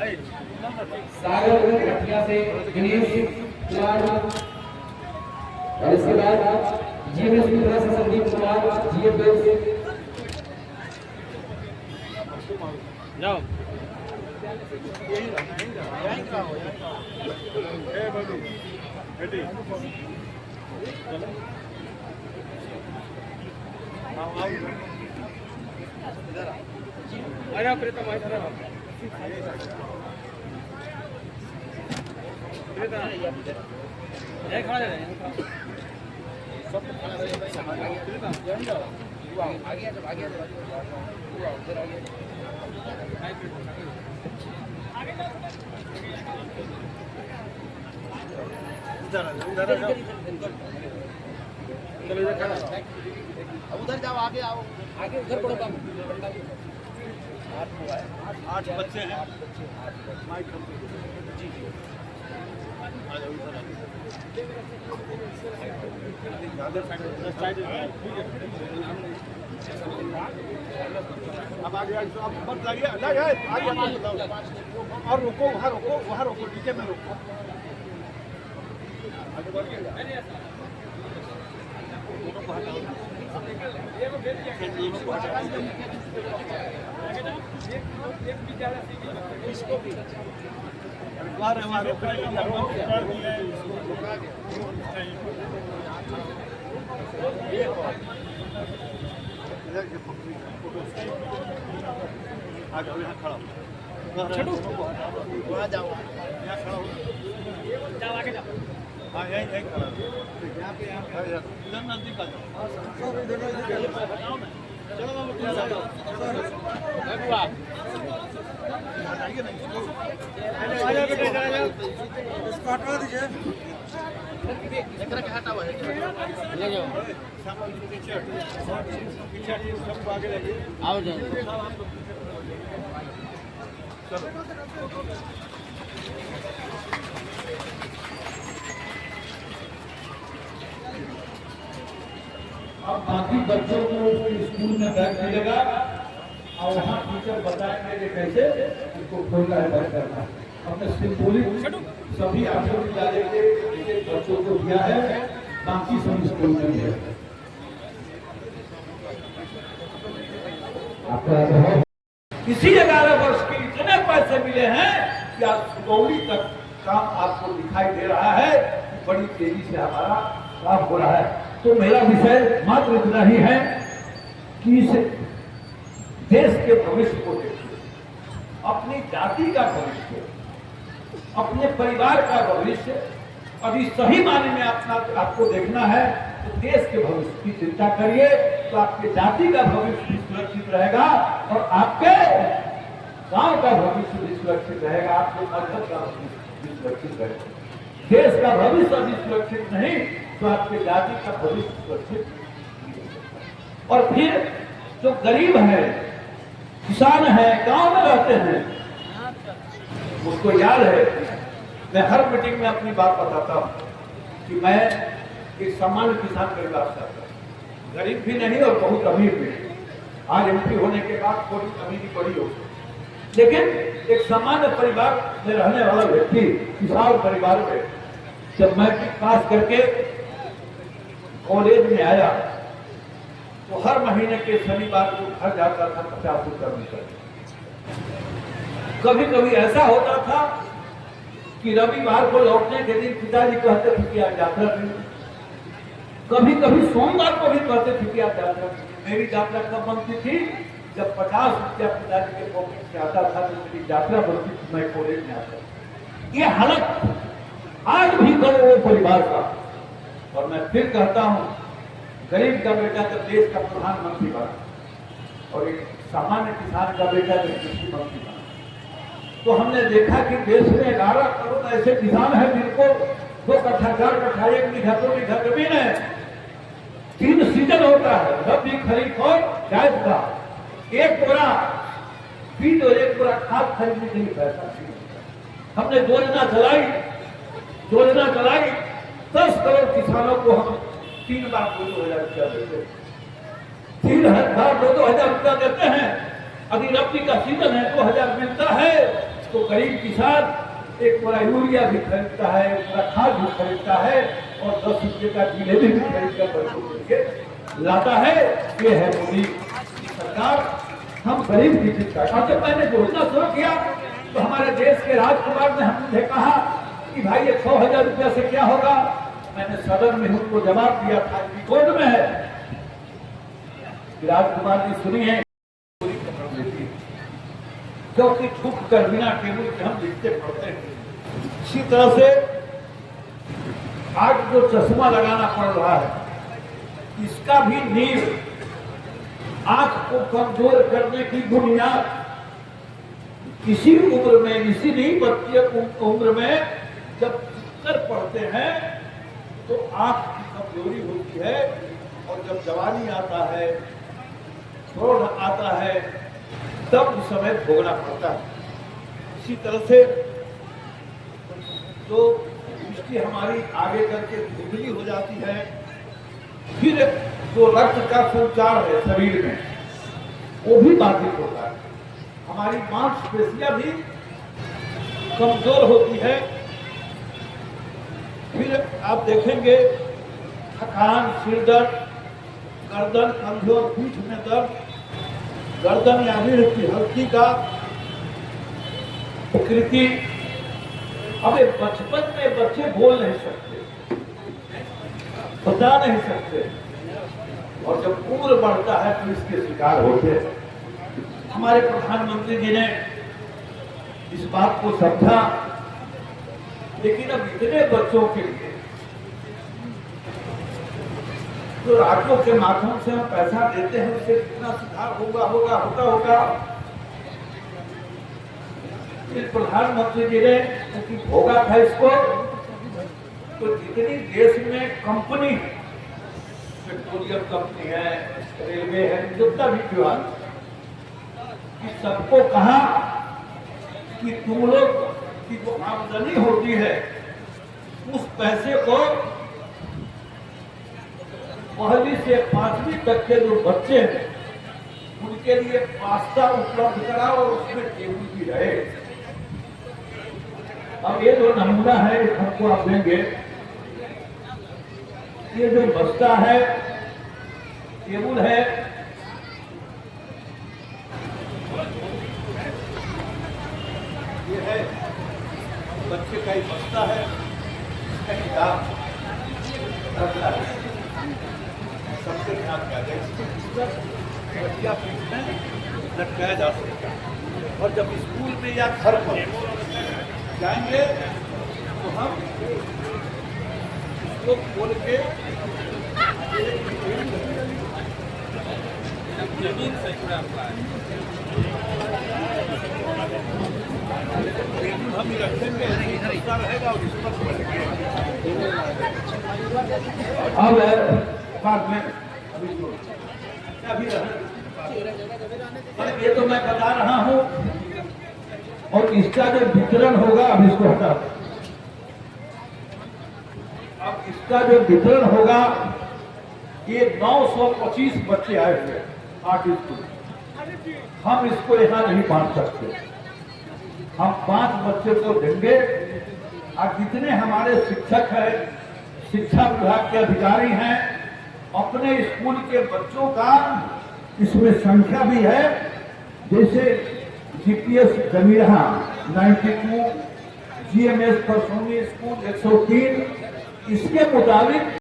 सागर घटिया से गणेश कुमार, और इसके बाद जीएमएस मित्रा से संदीप कुमार, जीएमएस जाओ अरे प्रीतम इधर आओ प्रीतम ये खड़ा है सब खड़ा है प्रीतम आगे आ आगे उधर आगे उधर जाओ आगे आओ आगे उधर पड़ो काम 8 बच्चे हैं माइक जी जी आ जाओ इधर अब आगे अब मत जाइए आगे और रुको वहाँ रोको नीचे में रोको आगे बढ़ के इसको भी वहाँ जाओ यहाँ खड़ा हो जाओ आगे जाओ हाँ यहीं खड़ा इधर नजदीक आ जाओ चलो हटाइए ना इसको हटा दीजिए हटाओ ले जाओ सबको आगे लगे आओ जाओ चलो अब बाकी बच्चों को स्कूल में बैग मिलेगा और वहाँ टीचर बताएंगे कि कैसे इसको खोलना है बंद करना है। हमने सिंबॉलिक सभी आठवीं विद्यालय के बच्चों को दिया है, बाकी सभी स्कूल में दिया है। इसी 11 वर्ष के इतने पैसे मिले हैं कि आज सुगौली तक काम आपको दिखाई दे रहा है, बड़ी तेजी से हमारा काम हो रहा है। तो मेरा विषय मात्र इतना ही है कि इस देश के भविष्य को देखिए, अपनी जाति का भविष्य, अपने परिवार का भविष्य, अभी सही मायने में आपको देखना है तो देश के भविष्य की चिंता करिए, तो आपके जाति का भविष्य भी सुरक्षित रहेगा और आपके गांव का भविष्य भी सुरक्षित रहेगा, आपके मजहब का भविष्य भी सुरक्षित रहेगा। देश का भविष्य अभी सुरक्षित नहीं तो आपके जाति का भविष्य सुरक्षित। और फिर जो गरीब है, किसान है, गांव में रहते हैं, उसको याद है, मैं हर मीटिंग में अपनी बात बताता हूं कि मैं एक सामान्य किसान परिवार से आता हूं, गरीब भी नहीं और बहुत अमीर भी नहीं। आज एमपी होने के बाद थोड़ी अमीरी बड़ी हो, लेकिन एक सामान्य परिवार में रहने वाला व्यक्ति, किसान परिवार में, जब मैं पास करके कॉलेज में आया तो हर महीने के शनिवार को घर जाता था 50 रुपया मिलता। कभी कभी ऐसा होता था कि रविवार को लौटने के दिन पिताजी कहते थे कि आज यात्रा करें, कभी कभी सोमवार को भी कहते थे कि आज यात्रा करें। मेरी यात्रा कब बनती थी? जब 50 रुपया पिताजी के पॉकेट से आता था तो मेरी यात्रा बनती थी, मैं कॉलेज में आता। ये हालत आज भी करोड़ों परिवार का। और मैं फिर कहता हूं, गरीब का बेटा तो देश का प्रधानमंत्री बना और एक सामान्य किसान का बेटा तो कृषि मंत्री बना। तो हमने देखा कि देश में 11 करोड़ ऐसे किसान हैं जिनको 2 कट्ठा 4 कट्ठा 1 बीघा 2 बीघा जमीन है। 3 सीजन होता है, रबी, खरीफ और जायद का। 1 बोरा बीज और 1 बोरा खाद खरीदने के लिए पैसा नहीं होता। हमने योजना चलाई 10 करोड़ किसानों को हम 3 बार 2,000 रुपया देते हैं, 3 बार 2,000 रुपया देते हैं। अभी रबी का सीजन है, 2,000 मिलता है। तो गरीब किसान एक बोरा यूरिया भी खरीदता है, एक बोरा खाद भी खरीदता है और 10 रुपये का जिलेबी भी खरीद कर बच्चों के लिए लाता है। ये है मोदी सरकार, हम गरीब की चिंता। और जब मैंने योजना शुरू किया तो हमारे देश के राजकुमार ने हमसे कहा कि भाई ये 6,000 रुपया से क्या होगा। मैंने सदन में उनको जवाब दिया था, रिकॉर्ड में है, राजकुमार जी सुनी है, क्योंकि छुप कर बिना टेबल के हम लिखते पढ़ते हैं। इसी तरह से आज जो चश्मा लगाना पड़ रहा है, इसका भी नींव आंख को कमजोर करने की बुनियाद इसी उम्र में, इसी नहीं बच्चे उम्र में जब कर पढ़ते हैं तो आंख की कमजोरी होती है, और जब जवानी आता है, प्रौढ़ आता है, तब उस समय भोगना पड़ता है। इसी तरह से जो दृष्टि हमारी आगे करके धुंधली हो जाती है, फिर जो रक्त का संचार है शरीर में वो भी बाधित होता है, हमारी मांसपेशियां भी कमजोर होती है। फिर आप देखेंगे थकान, सिर दर्द, गर्दन, कंधे और पीठ में दर्द, गर्दन या रीढ़ की हल्की का विकृति। अब बचपन में बच्चे बोल नहीं सकते, बता नहीं सकते, और जब उम्र बढ़ता है तो इसके शिकार होते हैं। हमारे प्रधानमंत्री जी ने इस बात को समझा, लेकिन अब इतने बच्चों के लिए जो राज्यों के माध्यम से हम पैसा देते हैं उससे कितना सुधार होगा। इस प्रधानमंत्री जी ने क्योंकि भोगा था इसको, तो जितनी देश में कंपनी है, पेट्रोलियम कंपनी है, रेलवे है, जितना भी विभाग, कि सबको कहा कि तुम लोग की जो आमदनी होती है उस पैसे को 1वीं से 5वीं तक के जो बच्चे हैं उनके लिए पास्ता उपलब्ध कराओ और उसमें टेबल भी रहे। अब ये जो नमूना है हमको आप देंगे, ये जो बस्ता है, टेबल है, ये है बच्चे का ही बस्ता है, इसका किताब रखता है, सबके ध्यान में आ जाए, लटकाया जा सकता है। और जब स्कूल में या घर पर जाएंगे तो हम इसको खोल के जमीन से जुड़ा हुआ है, हम ही रखेंगे, रहेगा और इस पर अब बाद में अभी ये तो मैं बता रहा हूं, और इसका जो वितरण होगा, अब इसको हटा, अब इसका जो वितरण होगा, ये 925 बच्चे आए हुए 8 स्कूल, हम इसको यहां नहीं बांट सकते, हम 5 बच्चे को देंगे। और जितने हमारे शिक्षक हैं, शिक्षा विभाग के अधिकारी हैं, अपने स्कूल के बच्चों का इसमें संख्या भी है, जैसे जीपीएस जमीरा 92, जीएमएस परसोनी स्कूल 103, इसके मुताबिक